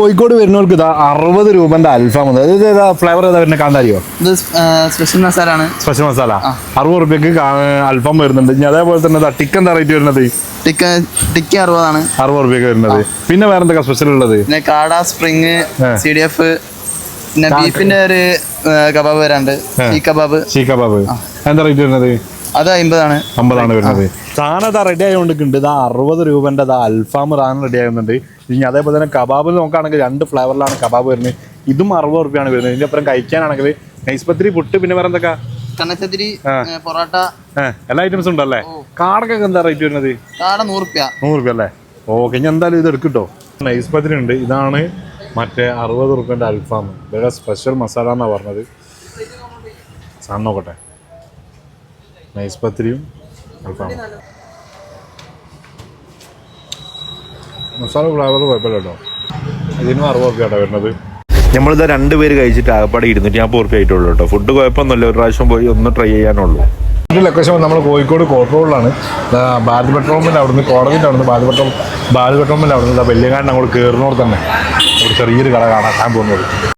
കോഴിക്കോട് വരുന്നവർക്ക് ഇതാ 60 രൂപന്റെ അൽഫാം ഫ്ലേവർ ഏതാ വരുന്നത് കാന്താരിയോ? ഇത് സ്പെഷ്യൽ മസാല ആണ്. സ്പെഷ്യൽ മസാല 60 റുപ്യക്ക് അൽഫാം വരുന്നുണ്ട്. ഇനി അതേപോലെ തന്നെ ടിക്ക എന്താ റേറ്റ് വരുന്നത്? ടിക്ക 60 ആണ്. 60 റുപ്യക്ക് വരുന്നത്. പിന്നെ വേറെ എന്തൊക്കെ സ്പെഷ്യൽ ഉള്ളത്? പിന്നെ കാട, സ്പ്രിങ്, CDF, പിന്നെ ബീഫിന്റെ ഒരു കബാബ് വരാണ്ട്, ഷീ കബാബ്. എന്താ റേറ്റ് വരുന്നത്? അത് 50 ആണ്. 50 ആണ് വരുന്നത്. സാധനം റെഡി ആയതുകൊണ്ടിട്ടുണ്ട്. ഇതാ 60 രൂപന്റെ അൽഫാം സാധനം റെഡി ആകുന്നുണ്ട്. ഇനി അതേപോലെ തന്നെ കബാബ് നോക്കുകയാണെങ്കിൽ 2 ഫ്ലേവറിലാണ് കബാബ് വരുന്നത്. ഇതും 60 റുപ്യാണ് വരുന്നത്. ഇതിന്റെ അപ്പുറം കഴിക്കാനാണെങ്കിൽ നൈസ്പത്തിരി, പുട്ട്, പിന്നെ വേറെ എന്തൊക്കെ കണ്ണച്ചത്തിരി, പൊറോട്ട, എല്ലാ ഐറ്റംസും ഉണ്ടല്ലേ? കാടക്കൊക്കെ എന്താ റേറ്റ് വരുന്നത്? കാട 100 രൂപ. 100 രൂപ അല്ലേ? ഓക്കെ, ഇനി എന്തായാലും ഇത് എടുക്കട്ടോ. നൈസ്പത്തിരി ഉണ്ട്. ഇതാണ് മറ്റേ 60 റുപ്യന്റെ അൽഫാം. ഇവിടെ സ്പെഷ്യൽ മസാല എന്നാ പറഞ്ഞത്. സാധനം നോക്കട്ടെ. നൈസ്പത്തിരിയും അൽഫാമും മസാല ഫ്ലേവർ കുഴപ്പമില്ല കേട്ടോ. ഇതിനും 60 റുപ്യാണ് വരുന്നത്. നമ്മളിത് 2 പേര് കഴിച്ചിട്ട് ആകപ്പാടെ 250 റുപ്യ ആയിട്ടുള്ളൂ കേട്ടോ. ഫുഡ് കുഴപ്പമൊന്നുമില്ല. ഒരു പ്രാവശ്യം പോയി ഒന്ന് ട്രൈ ചെയ്യാനുള്ളൂ. ഇതിൻ്റെ ലൊക്കേഷൻ നമ്മൾ കോഴിക്കോട് കോട്ട് റോഡിലാണ്. ഭാരത് പെട്രോളിൻ്റെ അവിടുന്ന്, കോടതിൻ്റെ അവിടുന്ന്, ഭാരത് പെട്രോളിൻ്റെ അവിടുന്ന് വെല്ലിയങ്ങാടിന് അങ്ങോട്ട് കയറുന്നോട് തന്നെ ഒരു ചെറിയൊരു കട കാണാൻ പോകുന്നത്.